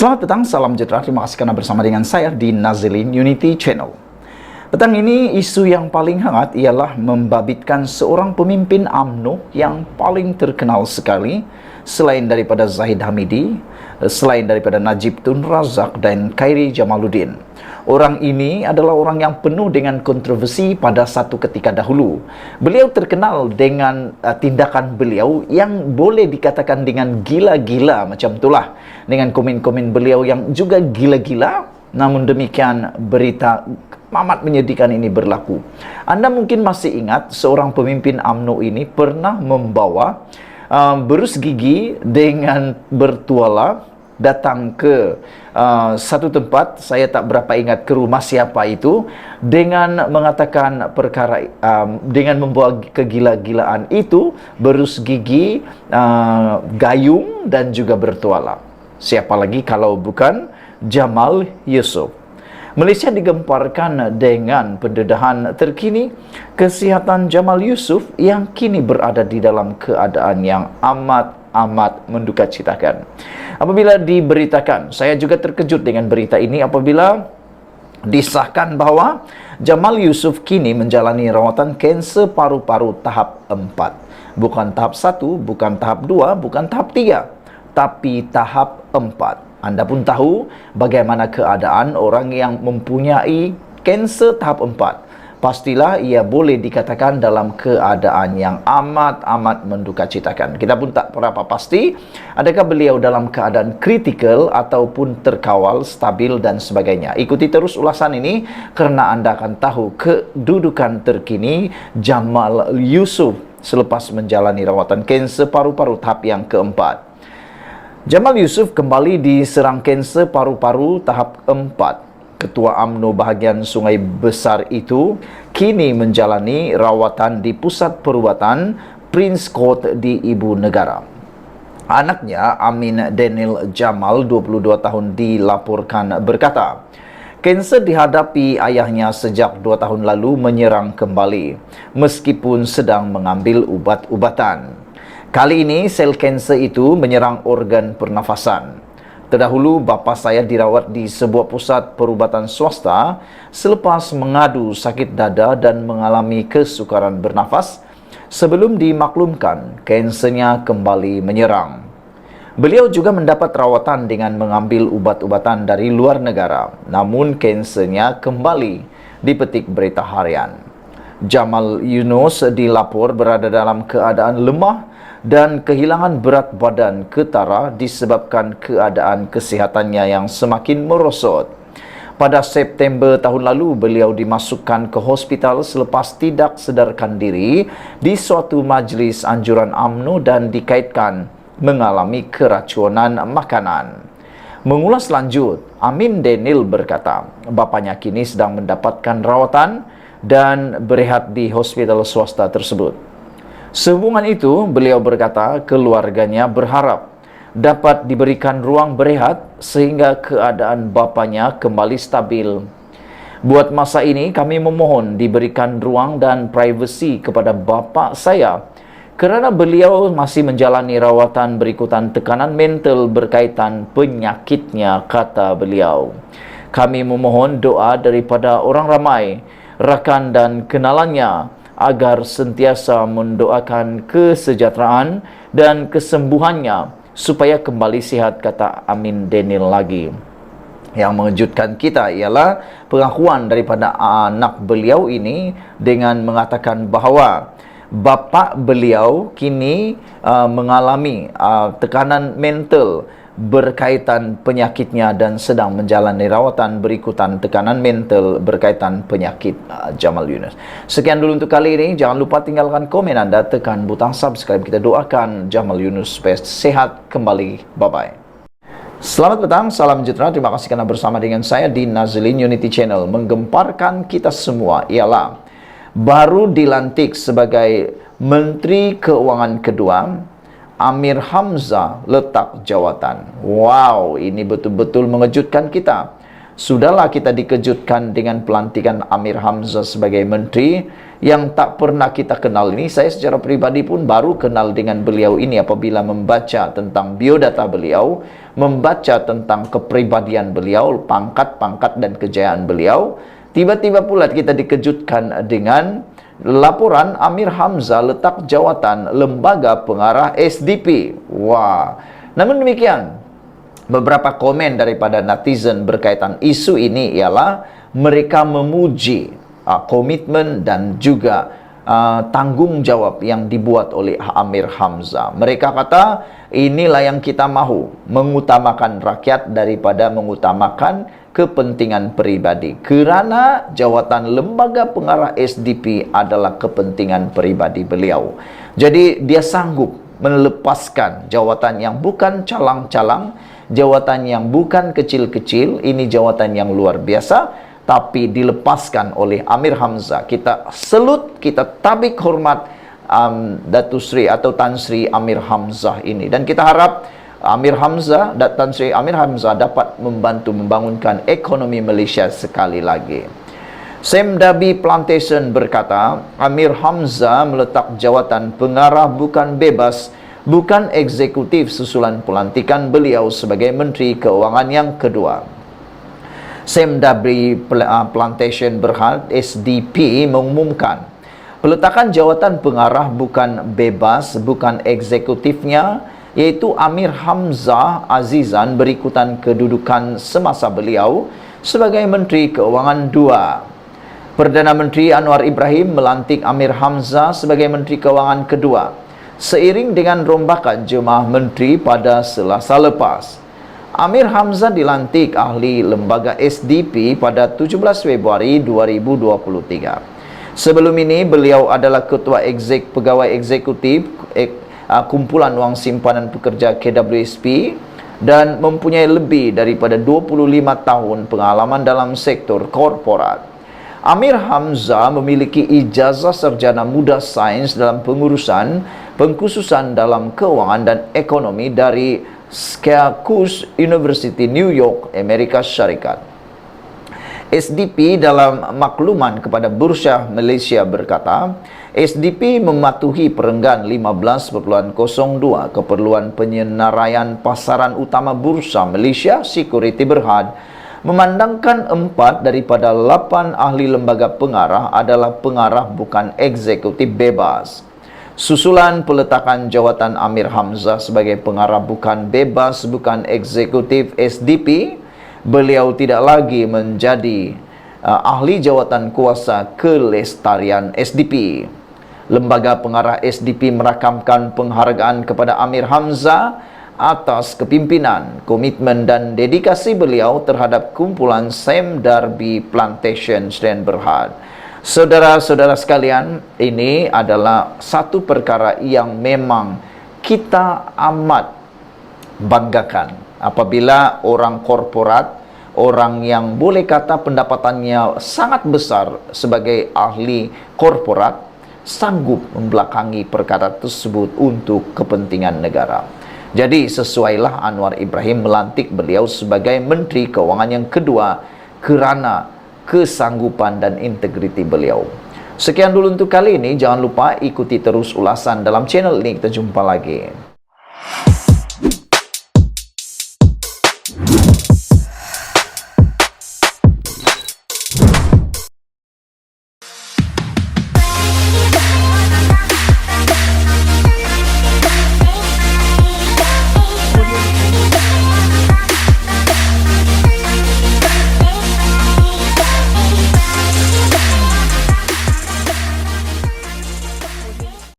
Selamat petang, salam sejahtera. Terima kasih karena bersama dengan saya di Nazilin Unity Channel. Petang ini isu yang paling hangat ialah membabitkan seorang pemimpin UMNO yang paling terkenal sekali selain daripada Zahid Hamidi, selain daripada Najib Tun Razak dan Khairi Jamaluddin. Orang ini adalah orang yang penuh dengan kontroversi pada satu ketika dahulu. Beliau terkenal dengan tindakan beliau yang boleh dikatakan dengan gila-gila macam itulah. Dengan komen-komen beliau yang juga gila-gila, namun demikian berita amat menyedihkan ini berlaku. Anda mungkin masih ingat seorang pemimpin UMNO ini pernah membawa berus gigi dengan bertuala datang ke satu tempat, saya tak berapa ingat ke rumah siapa itu, dengan mengatakan perkara, dengan membawa kegila-gilaan itu, berus gigi, gayung dan juga bertuala. Siapa lagi kalau bukan Jamal Yusuf. Malaysia digemparkan dengan pendedahan terkini kesihatan Jamal Yusuf yang kini berada di dalam keadaan yang amat mendukacitakan. Apabila diberitakan, saya juga terkejut dengan berita ini apabila disahkan bahawa Jamal Yusuf kini menjalani rawatan kanser paru-paru tahap 4. Bukan tahap 1, bukan tahap 2, bukan tahap 3, tapi tahap 4. Anda pun tahu bagaimana keadaan orang yang mempunyai kanser tahap 4. Pastilah ia boleh dikatakan dalam keadaan yang amat mendukacitakan. Kita pun tak berapa pasti adakah beliau dalam keadaan kritikal ataupun terkawal, stabil dan sebagainya. Ikuti terus ulasan ini kerana anda akan tahu kedudukan terkini Jamal Yusuf selepas menjalani rawatan kanser paru-paru tahap yang keempat. Jamal Yusuf kembali diserang kanser paru-paru tahap 4. Ketua UMNO bahagian Sungai Besar itu kini menjalani rawatan di Pusat Perubatan Prince Court di Ibu Negara. Anaknya, Amin Daniel Jamal, 22 tahun, dilaporkan berkata, kanser dihadapi ayahnya sejak 2 tahun lalu menyerang kembali, meskipun sedang mengambil ubat-ubatan. Kali ini, sel kanser itu menyerang organ pernafasan. Terdahulu, bapa saya dirawat di sebuah pusat perubatan swasta selepas mengadu sakit dada dan mengalami kesukaran bernafas sebelum dimaklumkan kansernya kembali menyerang. Beliau juga mendapat rawatan dengan mengambil ubat-ubatan dari luar negara, namun kansernya kembali, dipetik berita harian. Jamal Yunus dilapor berada dalam keadaan lemah dan kehilangan berat badan ketara disebabkan keadaan kesihatannya yang semakin merosot. Pada September tahun lalu, beliau dimasukkan ke hospital selepas tidak sedarkan diri di suatu majlis anjuran UMNO dan dikaitkan mengalami keracunan makanan. Mengulas lanjut, Amin Daniel berkata, bapanya kini sedang mendapatkan rawatan dan berehat di hospital swasta tersebut. Sehubungan itu, beliau berkata keluarganya berharap dapat diberikan ruang berehat sehingga keadaan bapanya kembali stabil. Buat masa ini, kami memohon diberikan ruang dan privasi kepada bapa saya kerana beliau masih menjalani rawatan berikutan tekanan mental berkaitan penyakitnya, kata beliau. Kami memohon doa daripada orang ramai, rakan dan kenalannya agar sentiasa mendoakan kesejahteraan dan kesembuhannya supaya kembali sihat, kata Amin Daniel lagi. Yang mengejutkan kita ialah pengakuan daripada anak beliau ini dengan mengatakan bahawa bapa beliau kini mengalami tekanan mental berkaitan penyakitnya dan sedang menjalani rawatan berikutan tekanan mental berkaitan penyakit Jamal Yunus. Sekian dulu untuk kali ini. Jangan lupa tinggalkan komen anda, tekan butang subscribe. Kita doakan Jamal Yunus supaya sehat kembali. Bye-bye. Selamat petang, salam sejahtera. Terima kasih karena bersama dengan saya di Nazilin Unity Channel. Menggemparkan kita semua ialah baru dilantik sebagai Menteri Keuangan kedua, Amir Hamzah letak jawatan. Wow, ini betul-betul mengejutkan kita. Sudahlah kita dikejutkan dengan pelantikan Amir Hamzah sebagai menteri, yang tak pernah kita kenal ini. Saya secara pribadi pun baru kenal dengan beliau ini apabila membaca tentang biodata beliau, membaca tentang kepribadian beliau, pangkat-pangkat dan kejayaan beliau. Tiba-tiba pula kita dikejutkan dengan laporan Amir Hamzah letak jawatan lembaga pengarah SDP. Wah. Namun demikian, beberapa komen daripada netizen berkaitan isu ini ialah mereka memuji komitmen dan juga tanggung jawab yang dibuat oleh Amir Hamzah. Mereka kata, inilah yang kita mahu, mengutamakan rakyat daripada mengutamakan kepentingan pribadi. Kerana jawatan lembaga pengarah SDP adalah kepentingan pribadi beliau. Jadi dia sanggup melepaskan jawatan yang bukan calang-calang, jawatan yang bukan kecil-kecil, ini jawatan yang luar biasa, tapi dilepaskan oleh Amir Hamzah. Kita salut, kita tabik hormat Datuk Sri atau Tan Sri Amir Hamzah ini. Dan kita harap Amir Hamzah, Tan Sri Amir Hamzah dapat membantu membangunkan ekonomi Malaysia sekali lagi. Sam Dabi Plantation berkata, Amir Hamzah meletak jawatan pengarah bukan bebas, bukan eksekutif susulan pelantikan beliau sebagai Menteri Keuangan yang kedua. Sam Dabi Plantation Berhad SDP mengumumkan peletakan jawatan pengarah bukan bebas, bukan eksekutifnya, yaitu Amir Hamzah Azizan berikutan kedudukan semasa beliau sebagai Menteri Keuangan 2. Perdana Menteri Anwar Ibrahim melantik Amir Hamzah sebagai Menteri Keuangan kedua seiring dengan rombakan jemaah menteri pada Selasa lepas. Amir Hamzah dilantik ahli lembaga SDP pada 17 Februari 2023. Sebelum ini beliau adalah Ketua Pegawai Eksekutif Kumpulan Wang Simpanan Pekerja KWSP dan mempunyai lebih daripada 25 tahun pengalaman dalam sektor korporat. Amir Hamzah memiliki ijazah sarjana muda sains dalam pengurusan, pengkhususan dalam keuangan dan ekonomi dari Syracuse University, New York, Amerika Syarikat. SDP dalam makluman kepada Bursa Malaysia berkata, SDP mematuhi perenggan 15.02 keperluan penyenaraian pasaran utama Bursa Malaysia Security Berhad, memandangkan 4 daripada 8 ahli lembaga pengarah adalah pengarah bukan eksekutif bebas. Susulan peletakan jawatan Amir Hamzah sebagai pengarah bukan bebas, bukan eksekutif SDP, beliau tidak lagi menjadi ahli jawatan kuasa kelestarian SDP. Lembaga pengarah SDP merakamkan penghargaan kepada Amir Hamzah atas kepimpinan, komitmen dan dedikasi beliau terhadap kumpulan Sam Dabi Plantation dan Berhad. Saudara-saudara sekalian, ini adalah satu perkara yang memang kita amat banggakan apabila orang korporat, orang yang boleh kata pendapatannya sangat besar sebagai ahli korporat, sanggup membelakangi perkara tersebut untuk kepentingan negara. Jadi sesuailah Anwar Ibrahim melantik beliau sebagai Menteri Keuangan yang kedua kerana kesanggupan dan integriti beliau. Sekian dulu untuk kali ini. Jangan lupa ikuti terus ulasan dalam channel ini. Kita jumpa lagi.